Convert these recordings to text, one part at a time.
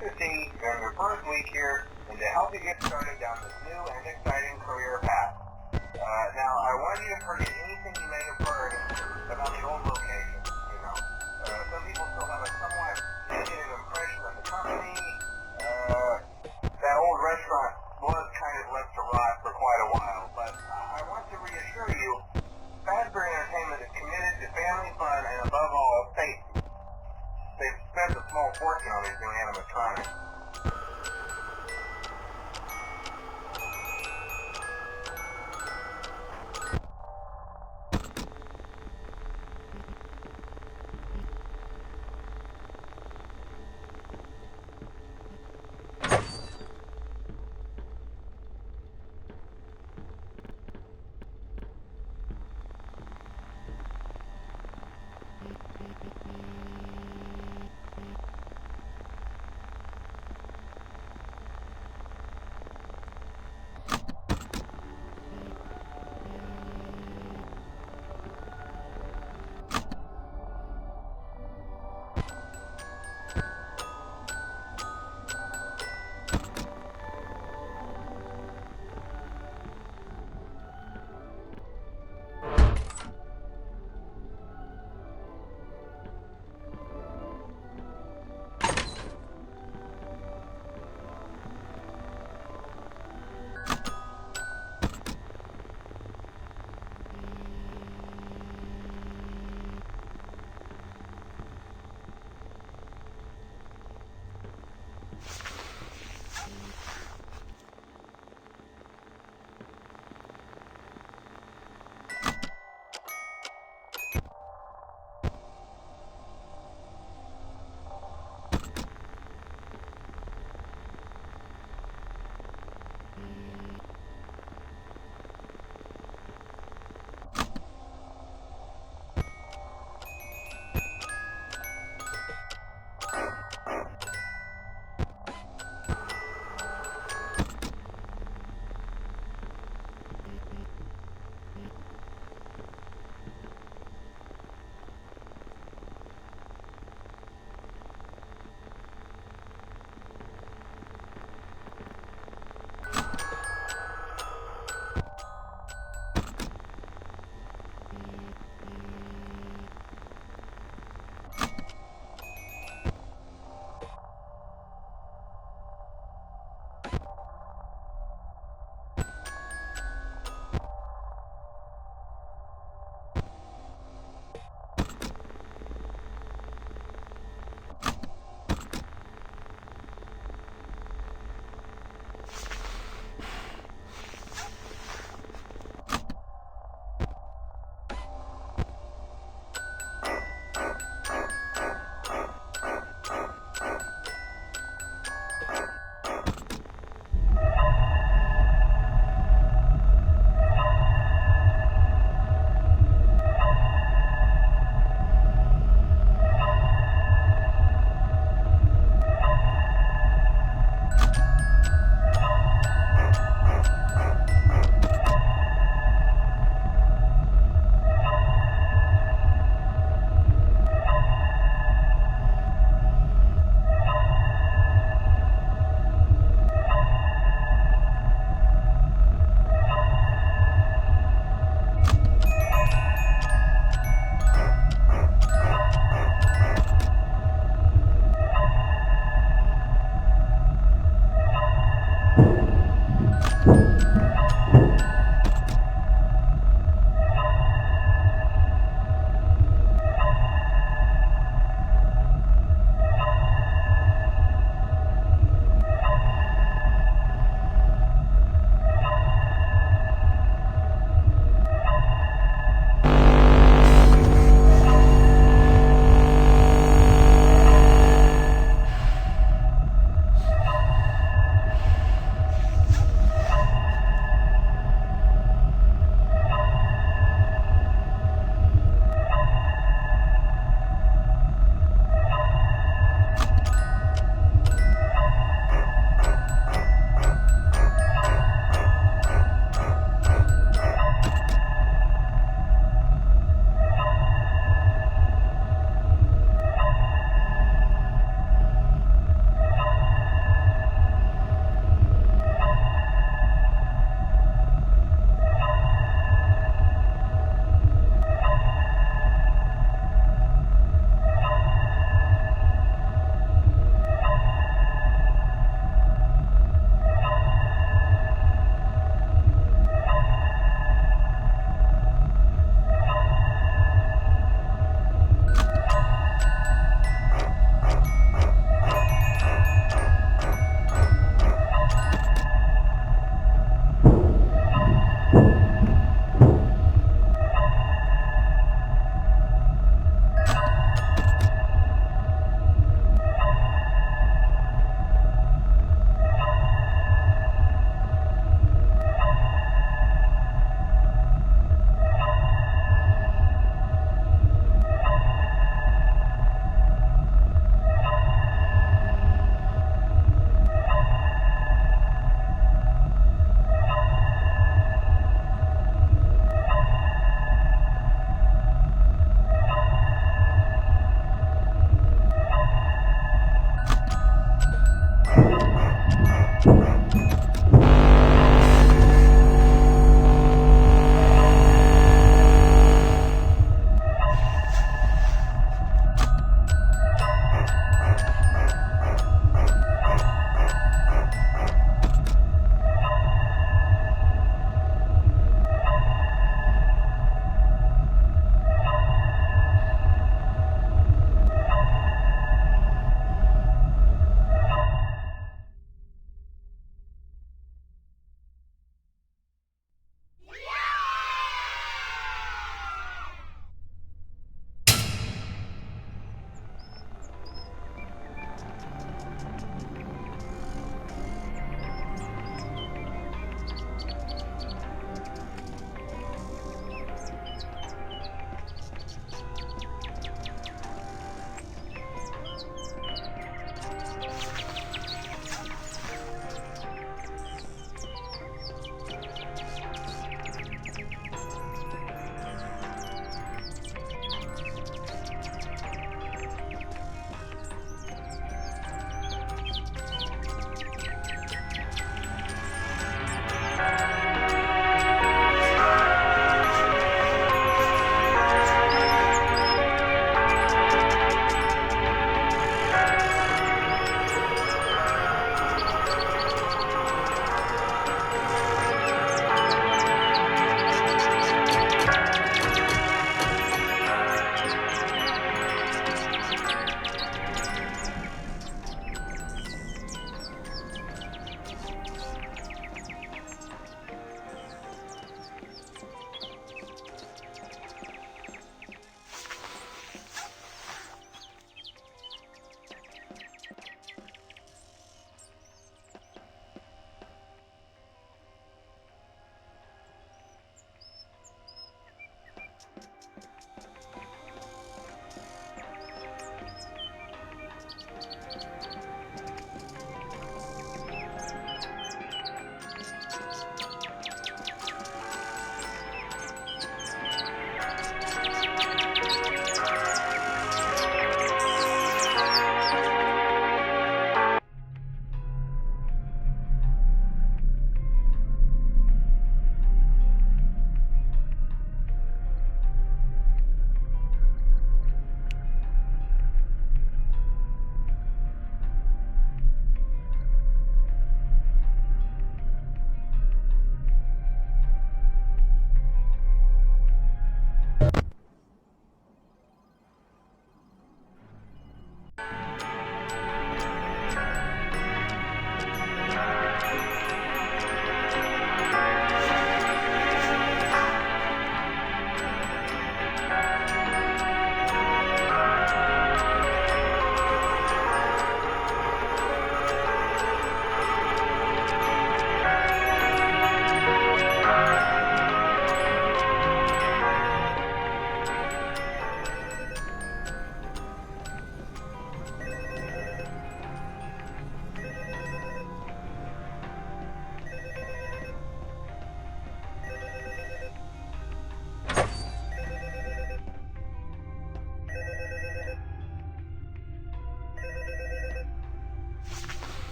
to see during your first week here and to help you get started down this new and exciting career path. Now, I want you to forget anything you may have heard about the old location. Some people still have a somewhat negative impression of the company. That old restaurant was kind of left to rot for quite a while, but I want to reassure you, Fazbear Entertainment is committed to family fun and above all, safety. They've spent a small fortune on these new animatronics.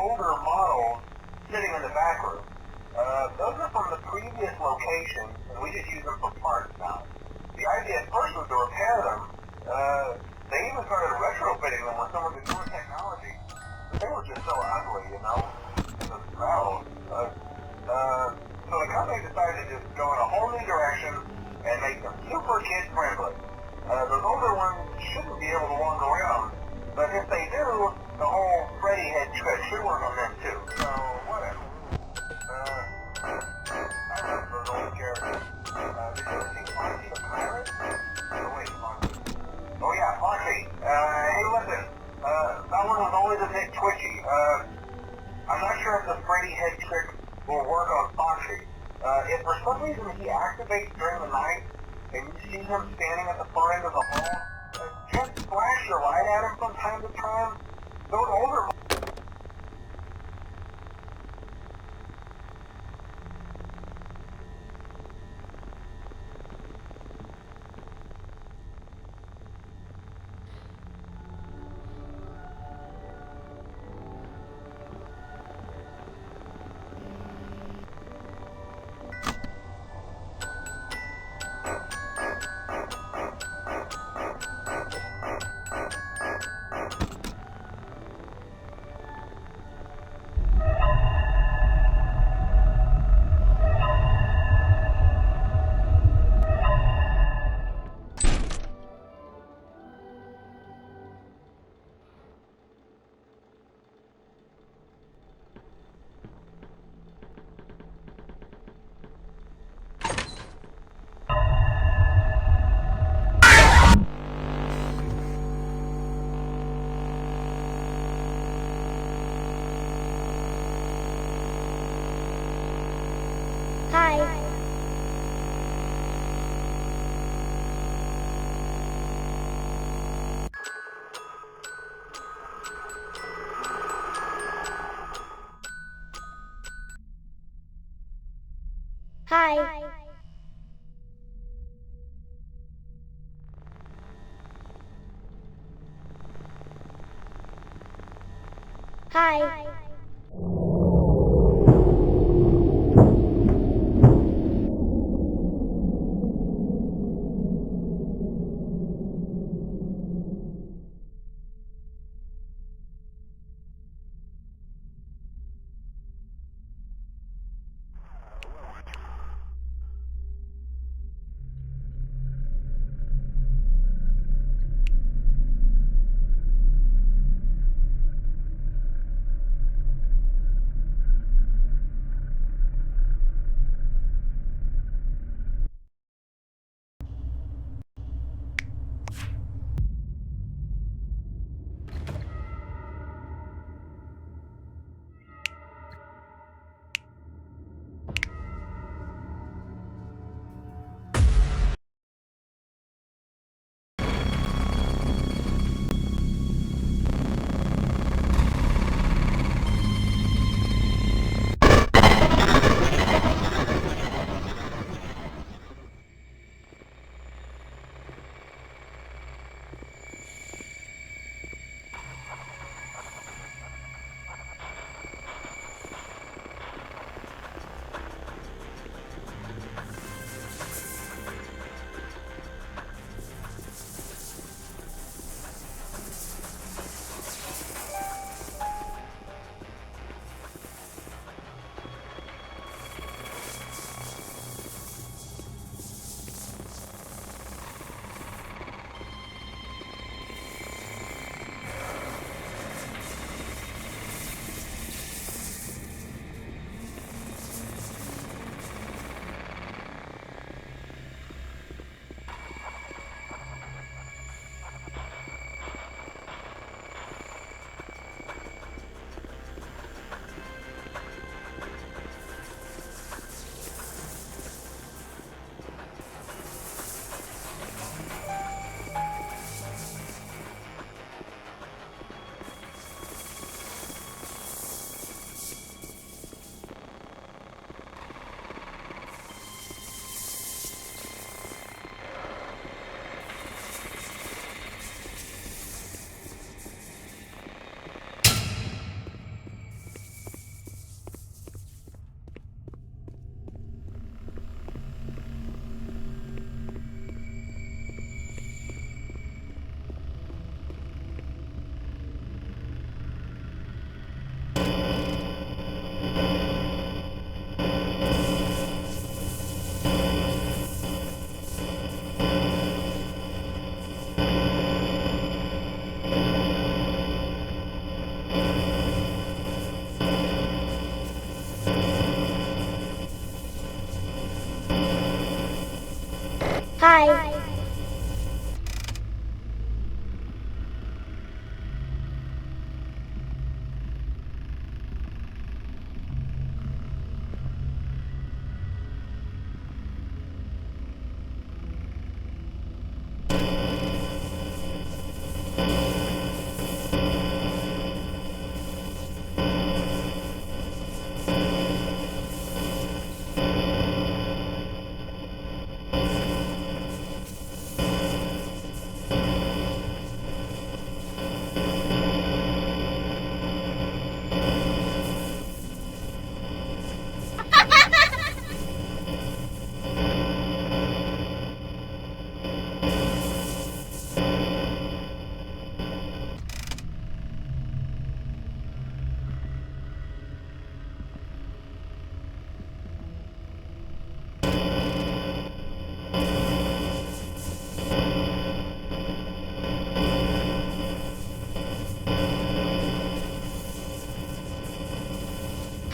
older models sitting in the back room. Those are from the previous location, and we just use them for parts now. The idea at first was to repair them. They even started retrofitting them with some of the newer technology. But they were just so ugly, you know, and the smell. So the company decided to just go in a whole new direction and make them super kid-friendly. Those older ones shouldn't be able to walk around, but if they do, the whole Freddy head trick should work on them too. So, whatever. I remember those old characters. Did you ever see Foxy the Pirate? Oh, wait, Foxy. Oh, yeah, Foxy. Hey, listen. That one was always a bit twitchy. I'm not sure if the Freddy head trick will work on Foxy. If for some reason he activates during the night, and you see him standing at the far end of the hall, just flash your light at him from time to time. Those older... Hi. Hi.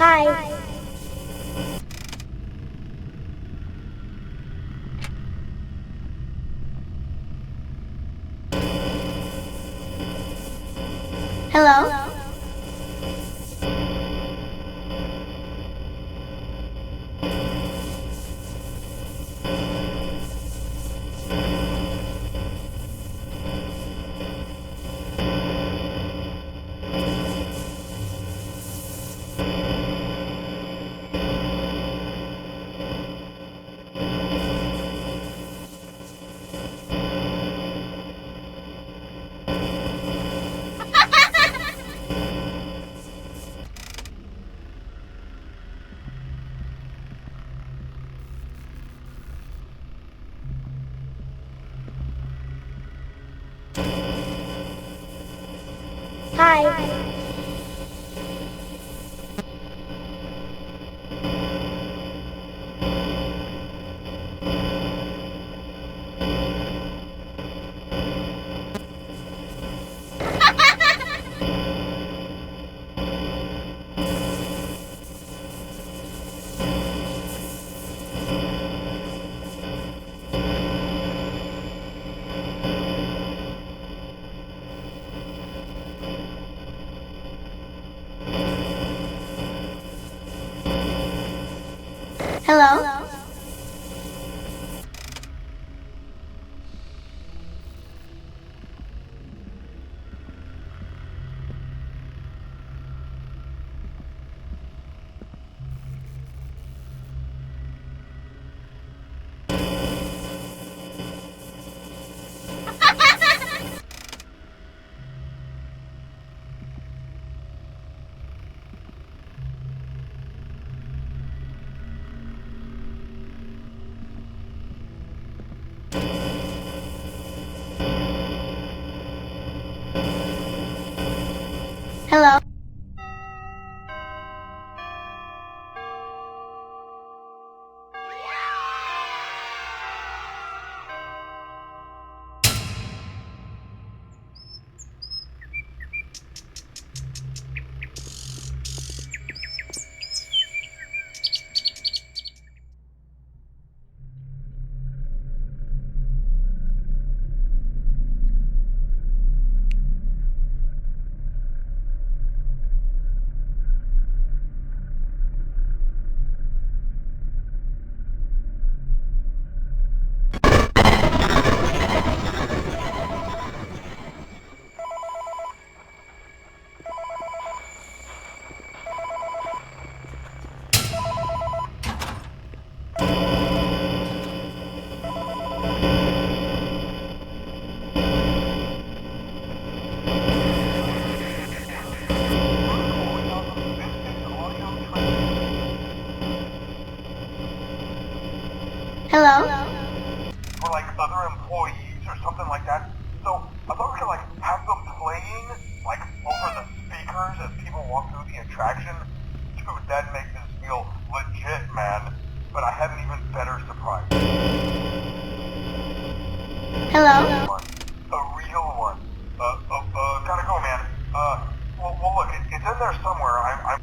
Hi. Hello? Hi. Hello? Hello? Hello? Or like other employees or something like that. So I thought we could like have them playing like over the speakers as people walk through the attraction. Dude, that makes this feel legit, man. But I have an even better surprise. Hello? A real one. Gotta go, man. Well look, it's in there somewhere. I'm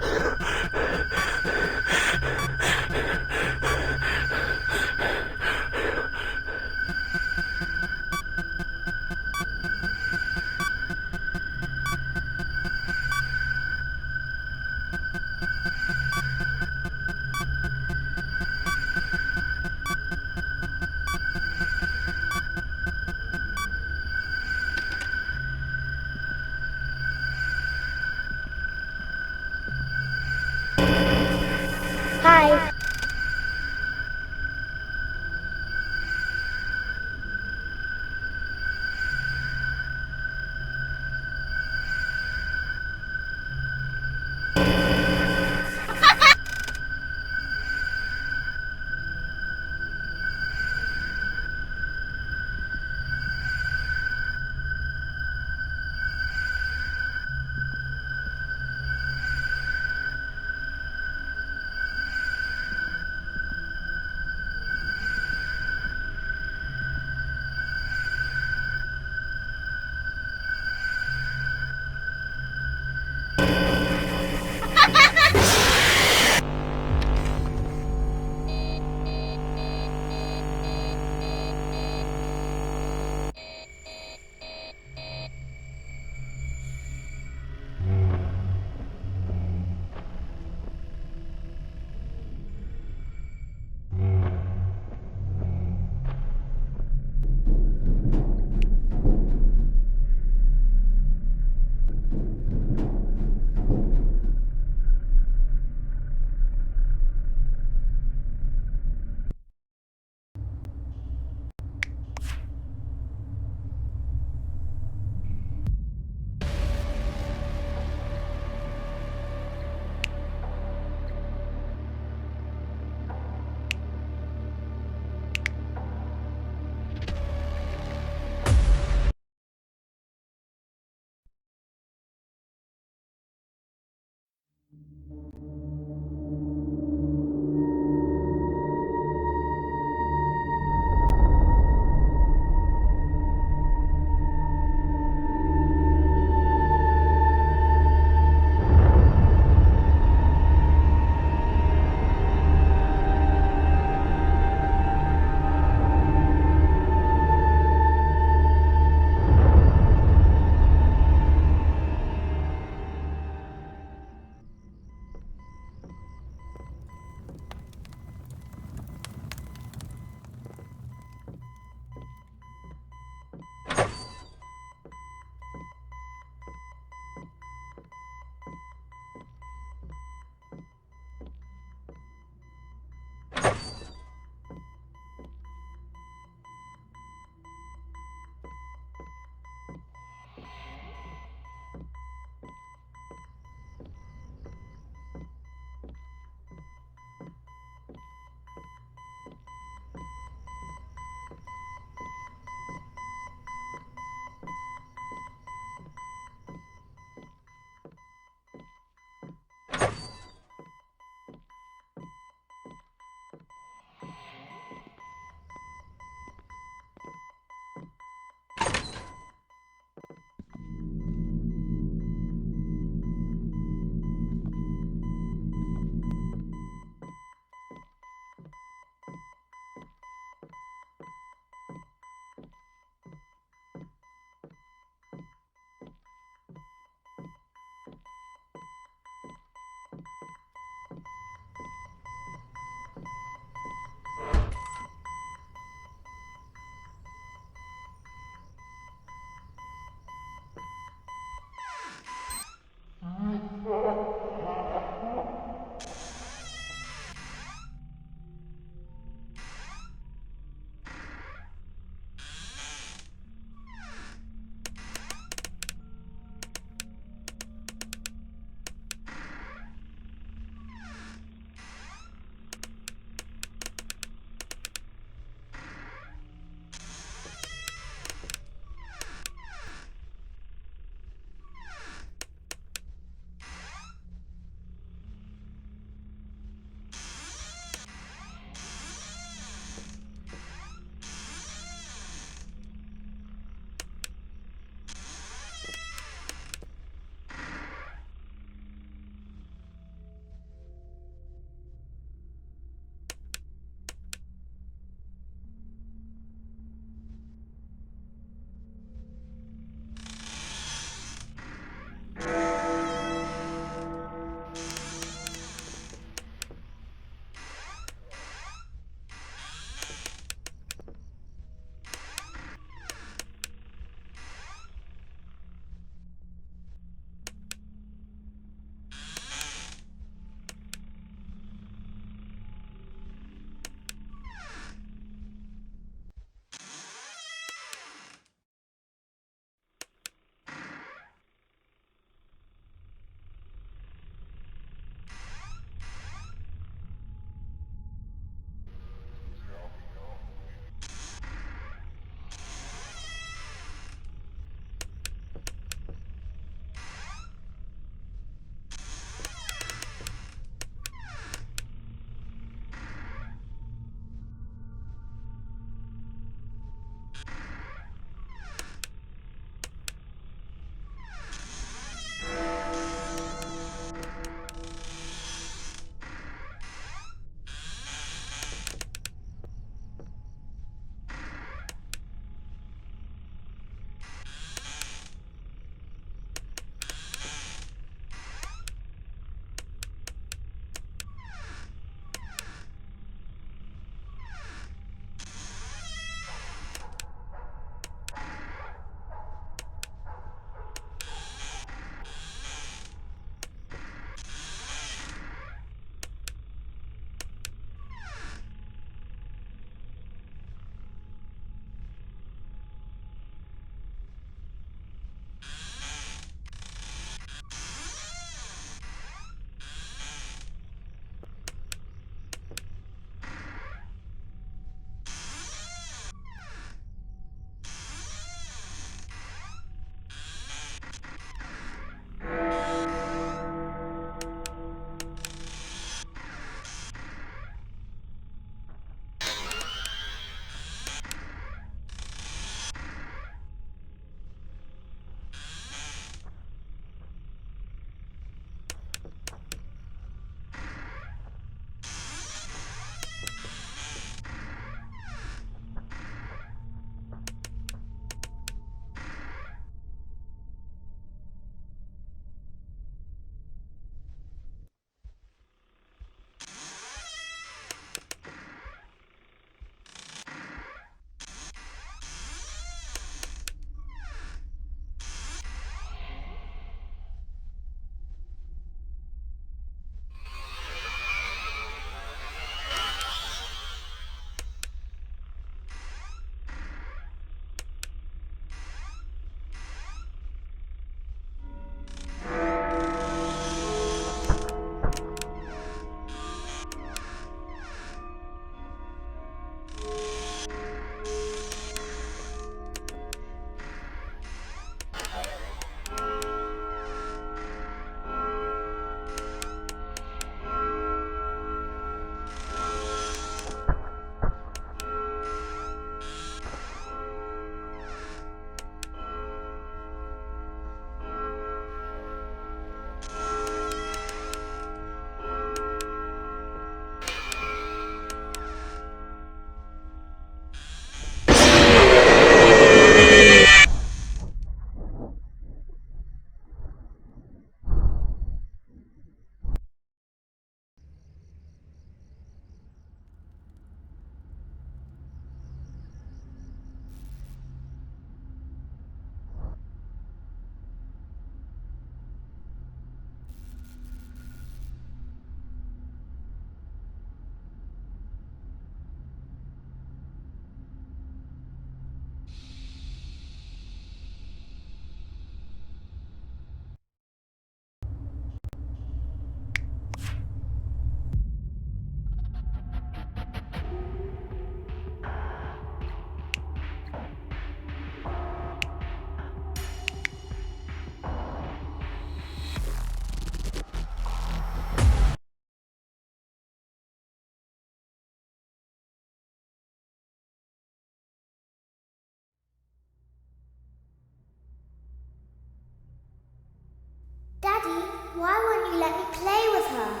Why won't you let me play with her?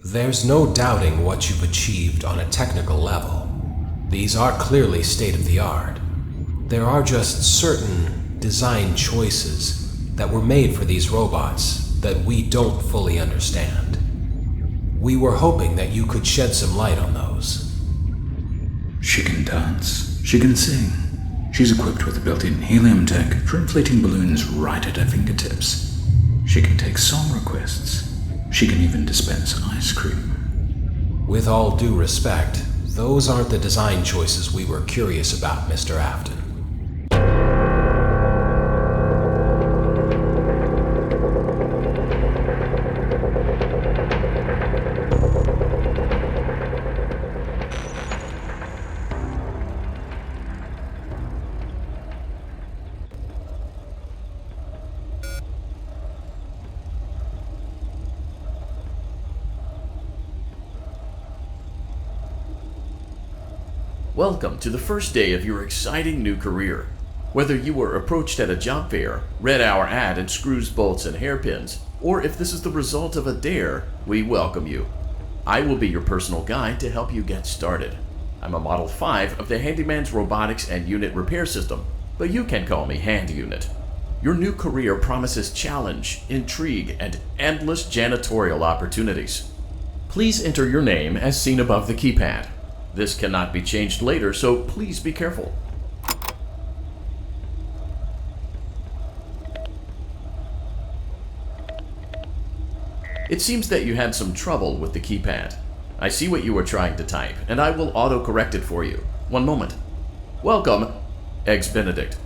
There's no doubting what you've achieved on a technical level. These are clearly state-of-the-art. There are just certain design choices that were made for these robots that we don't fully understand. We were hoping that you could shed some light on those. She can dance. She can sing. She's equipped with a built-in helium tank for inflating balloons right at her fingertips. She can take song requests. She can even dispense ice cream. With all due respect, those aren't the design choices we were curious about, Mr. Afton. Welcome to the first day of your exciting new career. Whether you were approached at a job fair, read our ad in screws, bolts, and hairpins, or if this is the result of a dare, we welcome you. I will be your personal guide to help you get started. I'm a Model 5 of the Handyman's Robotics and Unit Repair System, but you can call me Hand Unit. Your new career promises challenge, intrigue, and endless janitorial opportunities. Please enter your name as seen above the keypad. This cannot be changed later, so please be careful. It seems that you had some trouble with the keypad. I see what you were trying to type, and I will auto-correct it for you. One moment. Welcome, Eggs Benedict.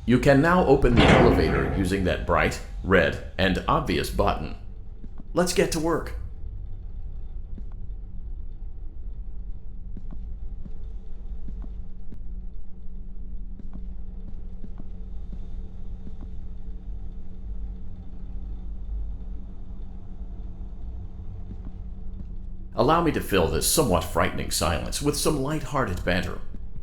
You can now open the elevator using that bright, red, and obvious button. Let's get to work. Allow me to fill this somewhat frightening silence with some light-hearted banter.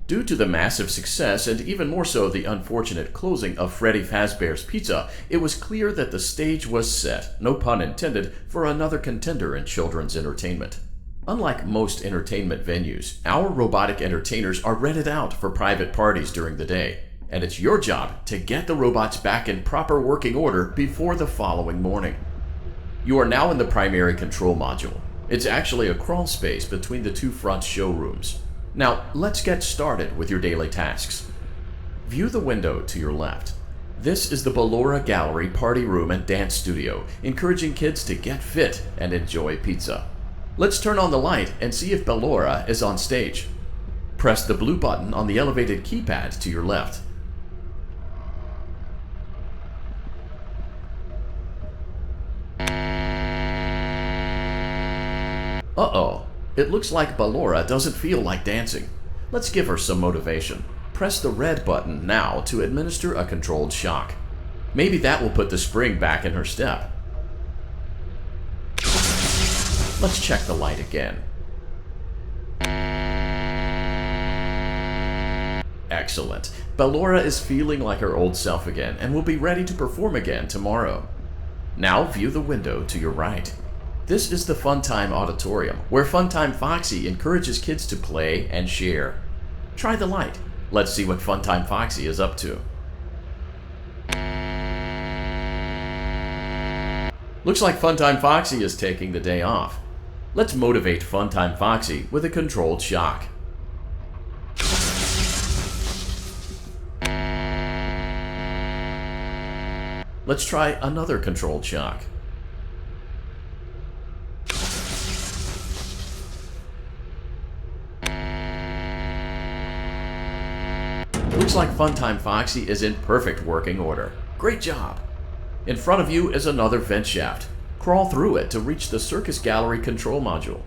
Due to the massive success, and even more so the unfortunate closing of Freddy Fazbear's Pizza, it was clear that the stage was set, no pun intended, for another contender in children's entertainment. Unlike most entertainment venues, our robotic entertainers are rented out for private parties during the day, and it's your job to get the robots back in proper working order before the following morning. You are now in the primary control module. It's actually a crawl space between the two front showrooms. Now, let's get started with your daily tasks. View the window to your left. This is the Ballora Gallery Party Room and Dance Studio, encouraging kids to get fit and enjoy pizza. Let's turn on the light and see if Ballora is on stage. Press the blue button on the elevated keypad to your left. Uh-oh. It looks like Ballora doesn't feel like dancing. Let's give her some motivation. Press the red button now to administer a controlled shock. Maybe that will put the spring back in her step. Let's check the light again. Excellent. Ballora is feeling like her old self again and will be ready to perform again tomorrow. Now view the window to your right. This is the Funtime Auditorium, where Funtime Foxy encourages kids to play and share. Try the light. Let's see what Funtime Foxy is up to. Looks like Funtime Foxy is taking the day off. Let's motivate Funtime Foxy with a controlled shock. Let's try another controlled shock. Looks like Funtime Foxy is in perfect working order. Great job! In front of you is another vent shaft. Crawl through it to reach the Circus Gallery control module.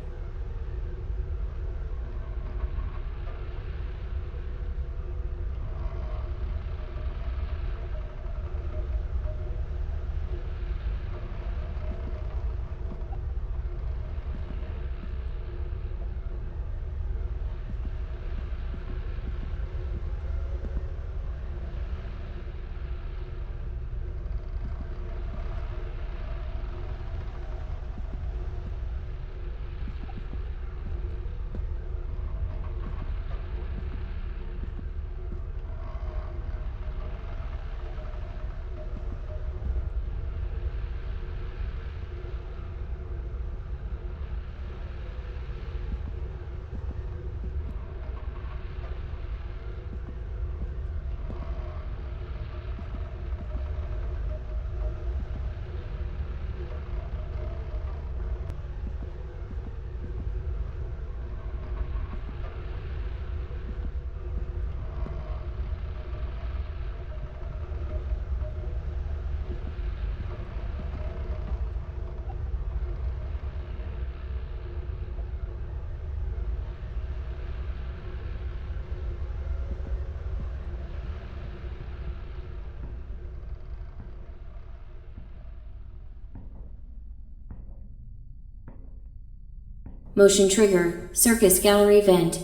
Motion trigger, Circus Gallery vent.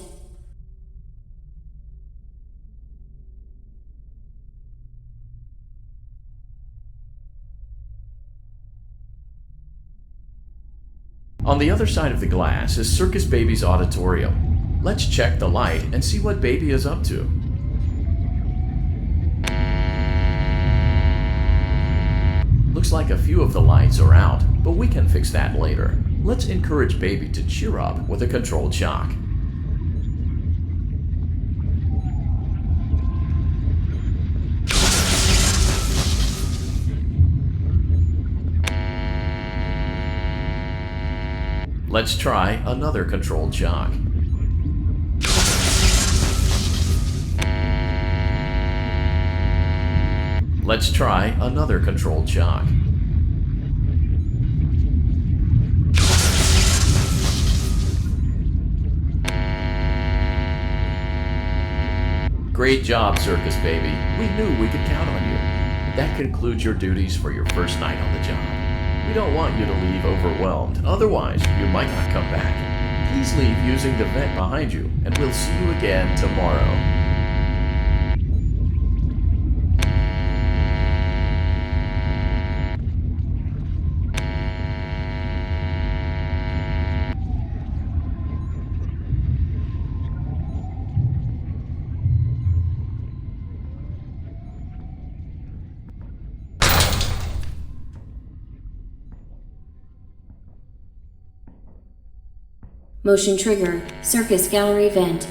On the other side of the glass is Circus Baby's auditorium. Let's check the light and see what Baby is up to. Looks like a few of the lights are out, but we can fix that later. Let's encourage Baby to cheer up with a controlled shock. Let's try another controlled shock. Let's try another controlled shock. Great job, Circus Baby. We knew we could count on you. That concludes your duties for your first night on the job. We don't want you to leave overwhelmed, otherwise you might not come back. Please leave using the vent behind you, and we'll see you again tomorrow. Motion trigger, Circus Gallery vent.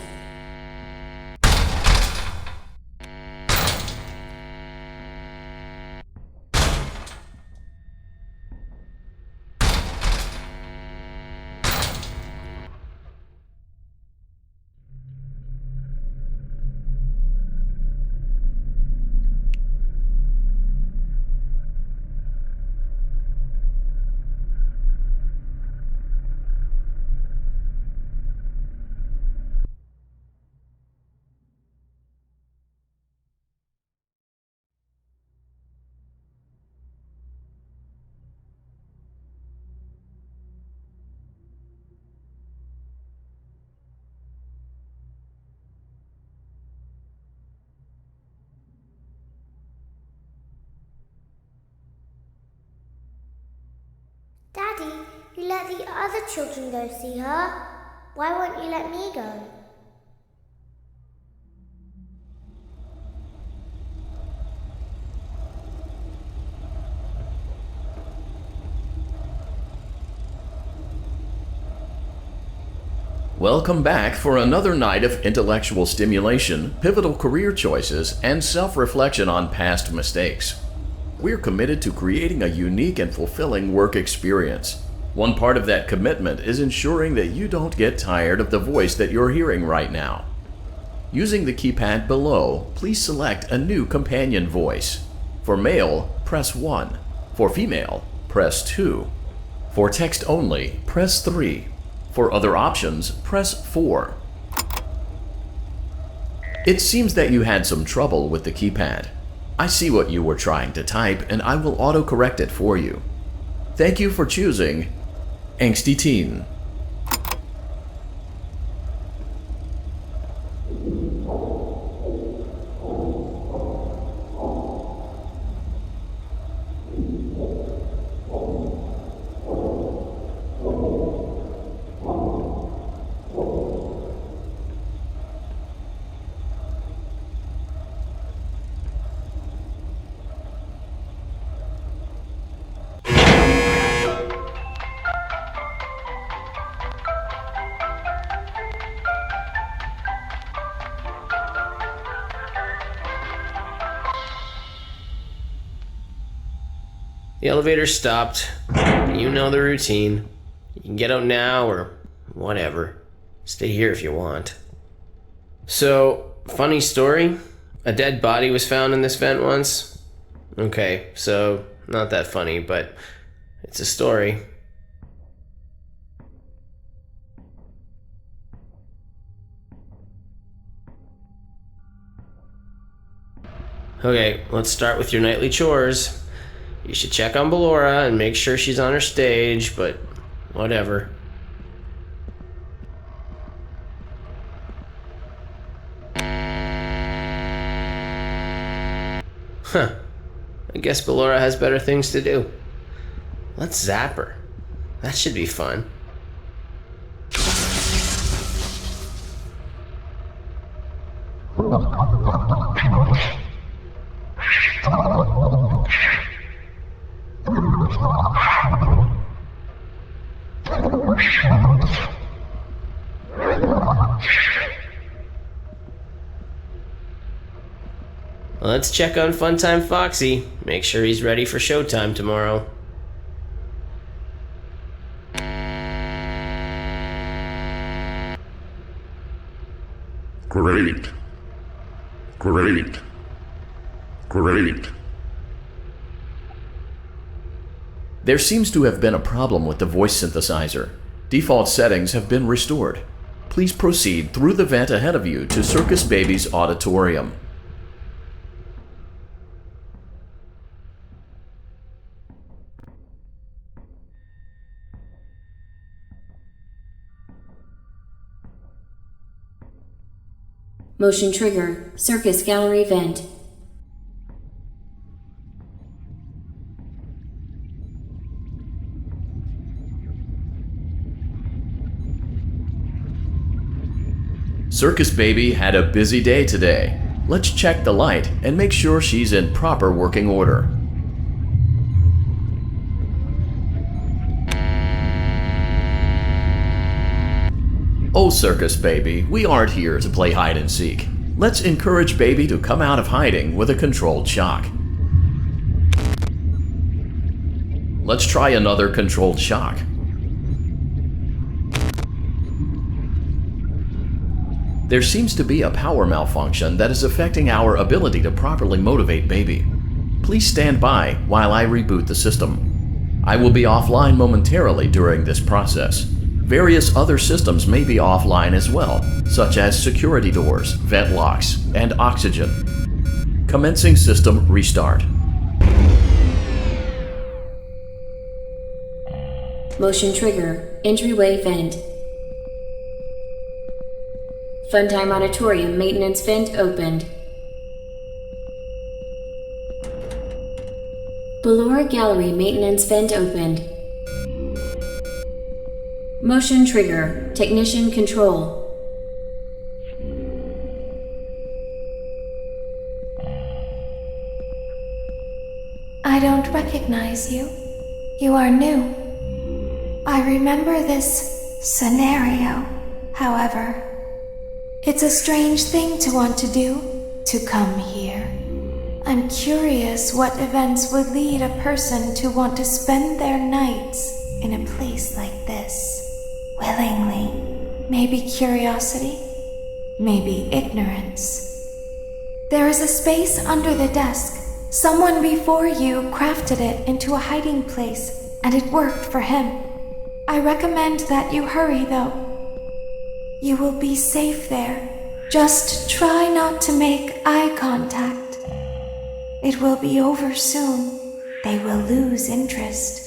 Daddy, you let the other children go see her. Why won't you let me go? Welcome back for another night of intellectual stimulation, pivotal career choices, and self-reflection on past mistakes. We're committed to creating a unique and fulfilling work experience. One part of that commitment is ensuring that you don't get tired of the voice that you're hearing right now. Using the keypad below, please select a new companion voice. For male, press 1. For female, press 2. For text only, press 3. For other options, press 4. It seems that you had some trouble with the keypad. I see what you were trying to type, and I will autocorrect it for you. Thank you for choosing Angsty Teen. The elevator stopped. You know the routine. You can get out now or whatever. Stay here if you want. So, funny story. A dead body was found in this vent once. Okay, so not that funny, but it's a story. Okay, let's start with your nightly chores. You should check on Ballora and make sure she's on her stage, but whatever. Huh. I guess Ballora has better things to do. Let's zap her. That should be fun. Let's check on Funtime Foxy. Make sure he's ready for showtime tomorrow. Great. Great. Great. There seems to have been a problem with the voice synthesizer. Default settings have been restored. Please proceed through the vent ahead of you to Circus Baby's auditorium. Motion trigger, circus gallery vent. Circus Baby had a busy day today. Let's check the light and make sure she's in proper working order. Oh, Circus Baby, we aren't here to play hide and seek. Let's encourage Baby to come out of hiding with a controlled shock. Let's try another controlled shock. There seems to be a power malfunction that is affecting our ability to properly motivate Baby. Please stand by while I reboot the system. I will be offline momentarily during this process. Various other systems may be offline as well, such as security doors, vent locks, and oxygen. Commencing system restart. Motion trigger, entryway vent. Funtime auditorium maintenance vent opened. Ballora gallery maintenance vent opened. Motion trigger, technician control. I don't recognize you. You are new. I remember this scenario, however. It's a strange thing to want to do, to come here. I'm curious what events would lead a person to want to spend their nights in a place like this. Willingly. Maybe curiosity? maybe ignorance. There is a space under the desk. Someone before you crafted it into a hiding place, and it worked for him. I recommend that you hurry, though. You will be safe there. Just try not to make eye contact. It will be over soon. They will lose interest.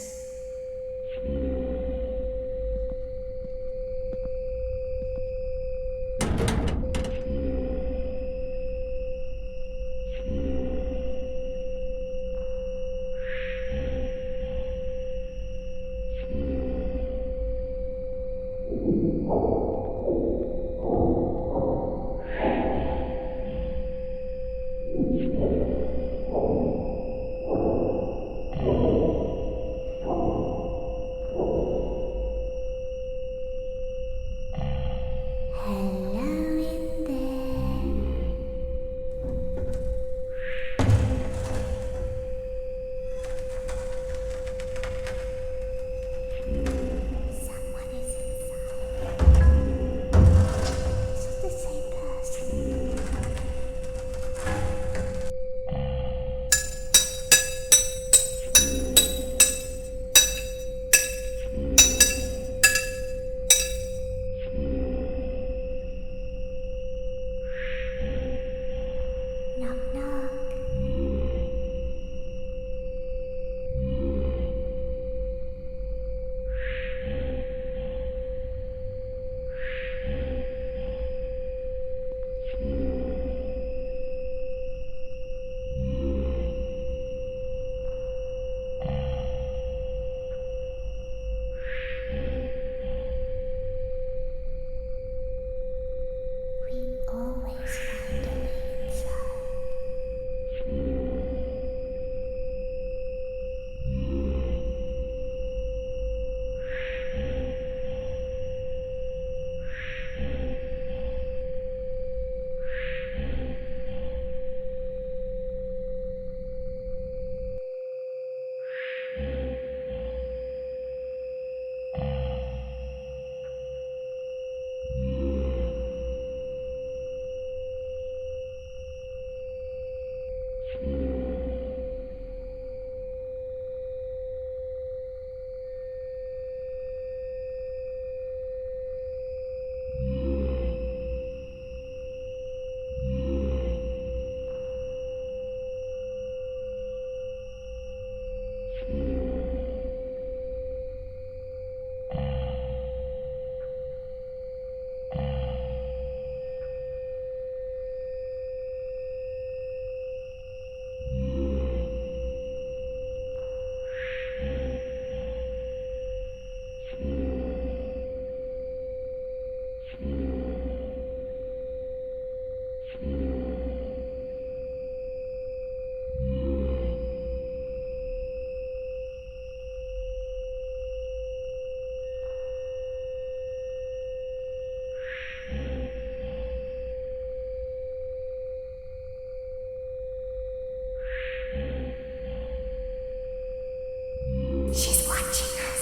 She's watching us.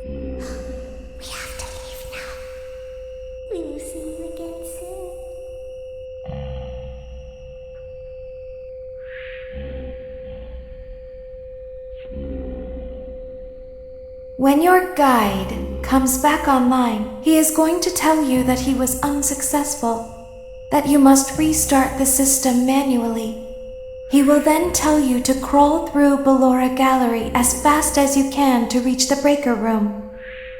We have to leave now. We will see you again soon. When your guide comes back online, he is going to tell you that he was unsuccessful, that you must restart the system manually. He will then tell you to crawl through Ballora Gallery as fast as you can to reach the breaker room.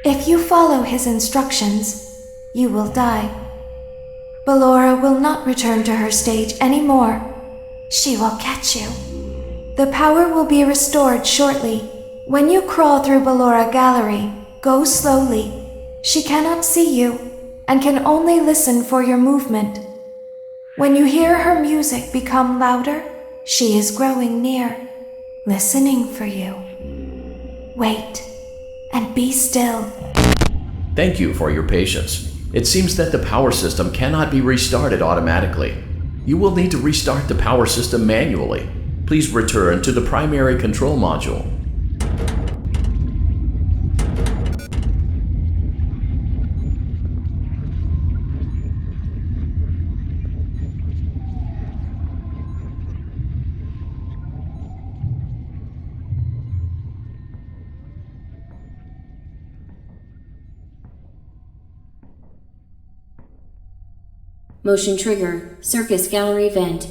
If you follow his instructions, you will die. Ballora will not return to her stage anymore. She will catch you. The power will be restored shortly. When you crawl through Ballora Gallery, go slowly. She cannot see you and can only listen for your movement. When you hear her music become louder, she is growing near, listening for you. Wait, and be still. Thank you for your patience. It seems that the power system cannot be restarted automatically. You will need to restart the power system manually. Please return to the primary control module. Motion trigger, circus gallery vent.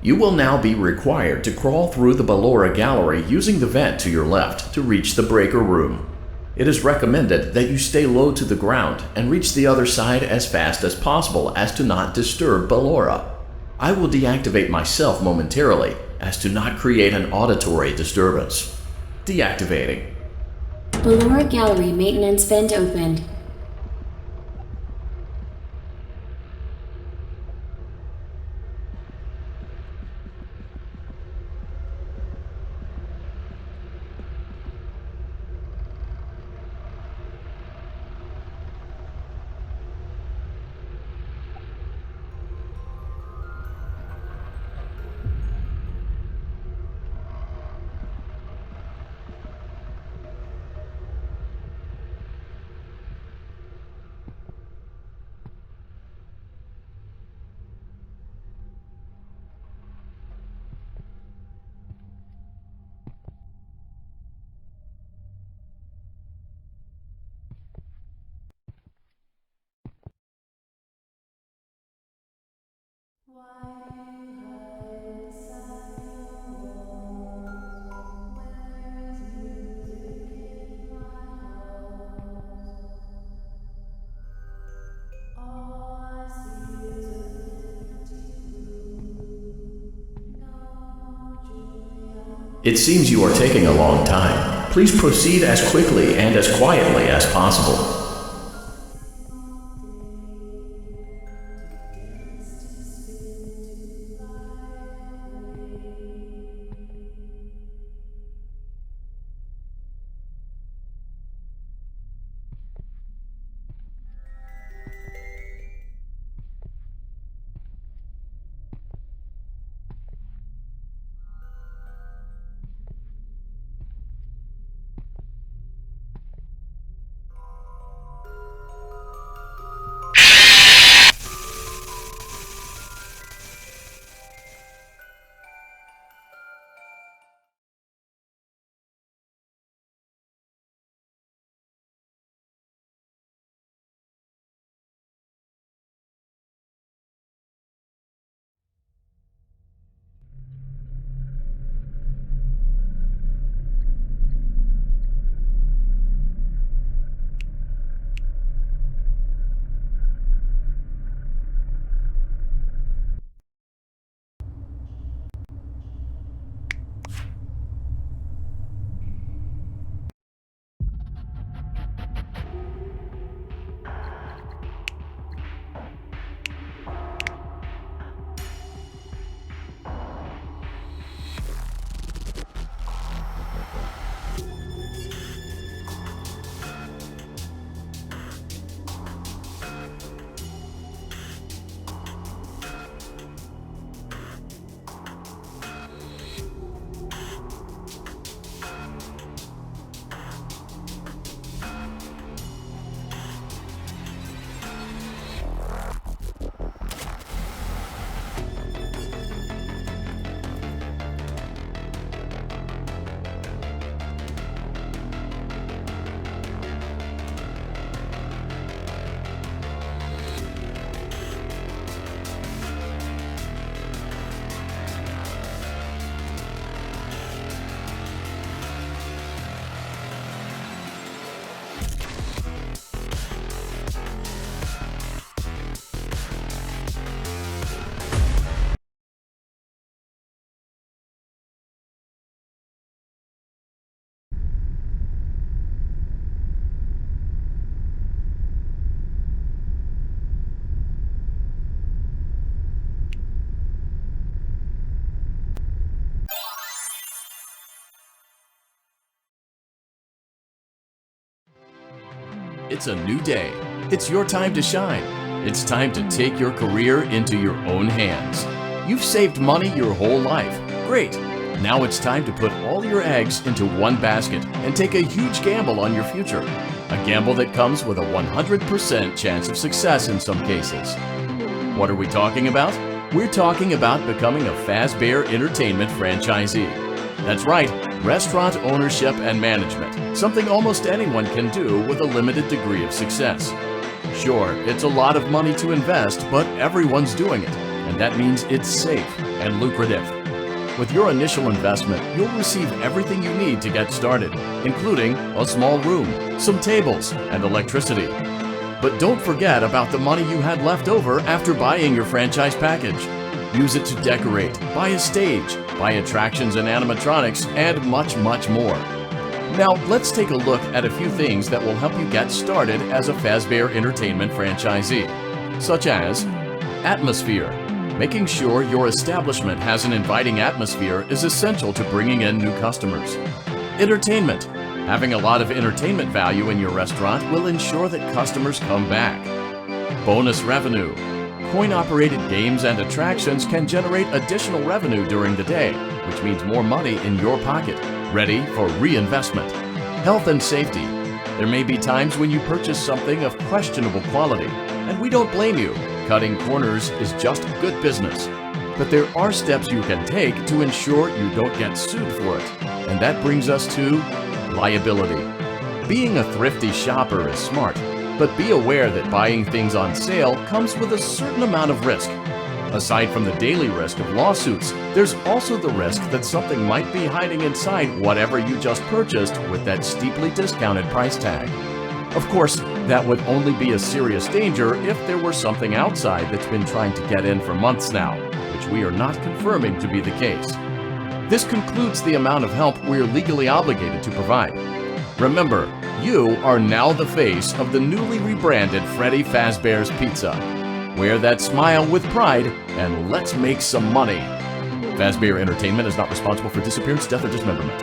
You will now be required to crawl through the Ballora gallery using the vent to your left to reach the breaker room. It is recommended that you stay low to the ground and reach the other side as fast as possible as to not disturb Ballora. I will deactivate myself momentarily as to not create an auditory disturbance. Deactivating. Ballora gallery maintenance vent opened. It seems you are taking a long time. Please proceed as quickly and as quietly as possible. It's a new day. It's your time to shine. It's time to take your career into your own hands. You've saved money your whole life. Great. Now it's time to put all your eggs into one basket and take a huge gamble on your future. A gamble that comes with a 100% chance of success in some cases. What are we talking about? We're talking about becoming a Fazbear Entertainment franchisee. That's right, restaurant ownership and management, something almost anyone can do with a limited degree of success. Sure, it's a lot of money to invest, but everyone's doing it, and that means it's safe and lucrative. With your initial investment, you'll receive everything you need to get started, including a small room, some tables, and electricity. But don't forget about the money you had left over after buying your franchise package. Use it to decorate, buy a stage, buy attractions and animatronics, and much, much more. Now, let's take a look at a few things that will help you get started as a Fazbear Entertainment franchisee, such as atmosphere. Making sure your establishment has an inviting atmosphere is essential to bringing in new customers. Entertainment. Having a lot of entertainment value in your restaurant will ensure that customers come back. Bonus revenue. Coin-operated games and attractions can generate additional revenue during the day, which means more money in your pocket, ready for reinvestment. Health and safety. There may be times when you purchase something of questionable quality, and we don't blame you. Cutting corners is just good business. But there are steps you can take to ensure you don't get sued for it, and that brings us to liability. Being a thrifty shopper is smart, but be aware that buying things on sale comes with a certain amount of risk. Aside from the daily risk of lawsuits, there's also the risk that something might be hiding inside whatever you just purchased with that steeply discounted price tag. Of course, that would only be a serious danger if there were something outside that's been trying to get in for months now, which we are not confirming to be the case. This concludes the amount of help we're legally obligated to provide. Remember, you are now the face of the newly rebranded Freddy Fazbear's Pizza. Wear that smile with pride, and let's make some money. Fazbear Entertainment is not responsible for disappearance, death, or dismemberment.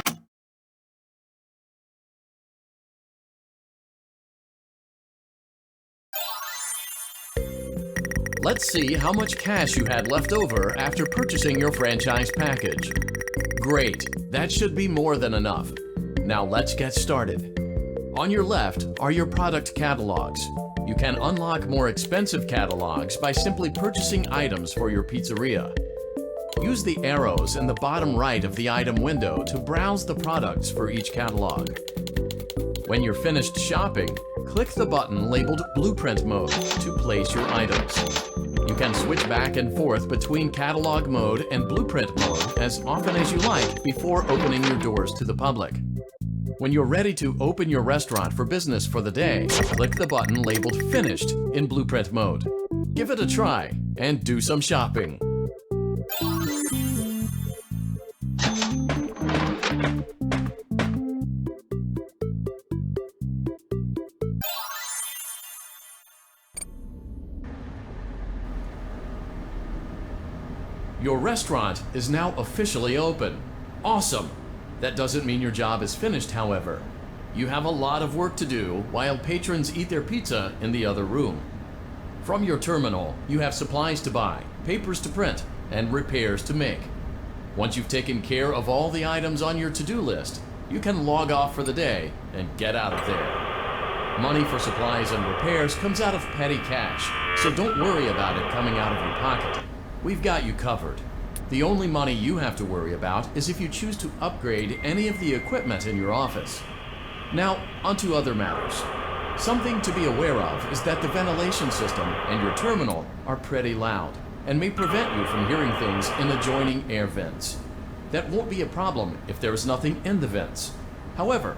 Let's see how much cash you had left over after purchasing your franchise package. Great, that should be more than enough. Now let's get started. On your left are your product catalogs. You can unlock more expensive catalogs by simply purchasing items for your pizzeria. Use the arrows in the bottom right of the item window to browse the products for each catalog. When you're finished shopping, click the button labeled Blueprint Mode to place your items. You can switch back and forth between Catalog Mode and Blueprint Mode as often as you like before opening your doors to the public. When you're ready to open your restaurant for business for the day, click the button labeled Finished in Blueprint Mode. Give it a try and do some shopping. Your restaurant is now officially open. Awesome! That doesn't mean your job is finished, however. You have a lot of work to do while patrons eat their pizza in the other room. From your terminal, you have supplies to buy, papers to print, and repairs to make. Once you've taken care of all the items on your to-do list, you can log off for the day and get out of there. Money for supplies and repairs comes out of petty cash, so don't worry about it coming out of your pocket. We've got you covered. The only money you have to worry about is if you choose to upgrade any of the equipment in your office. Now, onto other matters. Something to be aware of is that the ventilation system and your terminal are pretty loud and may prevent you from hearing things in adjoining air vents. That won't be a problem if there is nothing in the vents. However,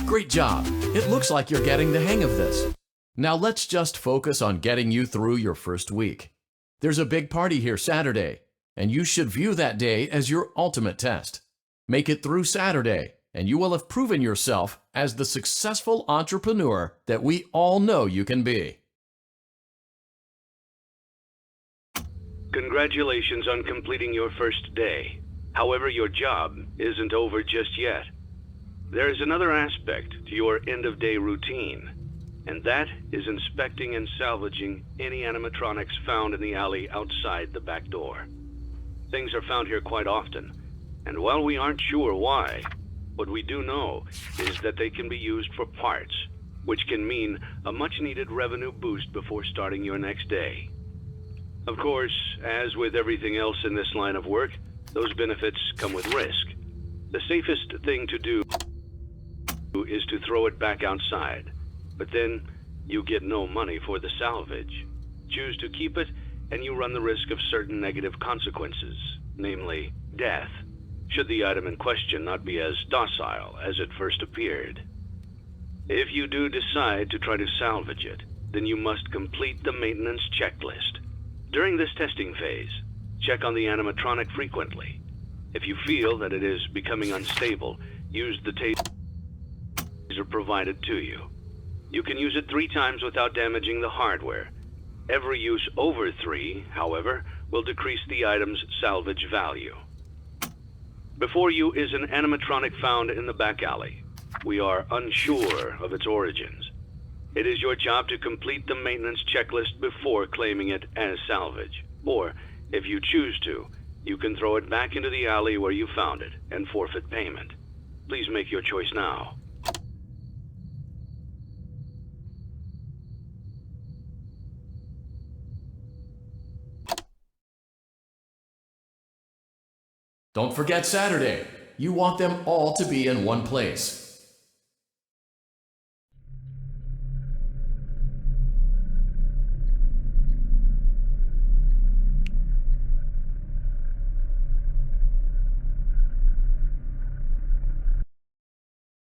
Great job. It looks like you're getting the hang of this. Now let's just focus on getting you through your first week. There's a big party here Saturday, and you should view that day as your ultimate test. Make it through Saturday, and you will have proven yourself as the successful entrepreneur that we all know you can be. Congratulations on completing your first day. However, your job isn't over just yet. There is another aspect to your end-of-day routine, and that is inspecting and salvaging any animatronics found in the alley outside the back door. Things are found here quite often, and while we aren't sure why, what we do know is that they can be used for parts, which can mean a much-needed revenue boost before starting your next day. Of course, as with everything else in this line of work, those benefits come with risk. The safest thing to do is to throw it back outside, but then you get no money for the salvage. Choose to keep it, and you run the risk of certain negative consequences, namely death, should the item in question not be as docile as it first appeared. If you do decide to try to salvage it, then you must complete the maintenance checklist. During this testing phase, check on the animatronic frequently. If you feel that it is becoming unstable, use the taser provided to you. You can use it 3 times without damaging the hardware. Every use over 3, however, will decrease the item's salvage value. Before you is an animatronic found in the back alley. We are unsure of its origins. It is your job to complete the maintenance checklist before claiming it as salvage. Or, if you choose to, you can throw it back into the alley where you found it and forfeit payment. Please make your choice now. Don't forget Saturday. You want them all to be in one place.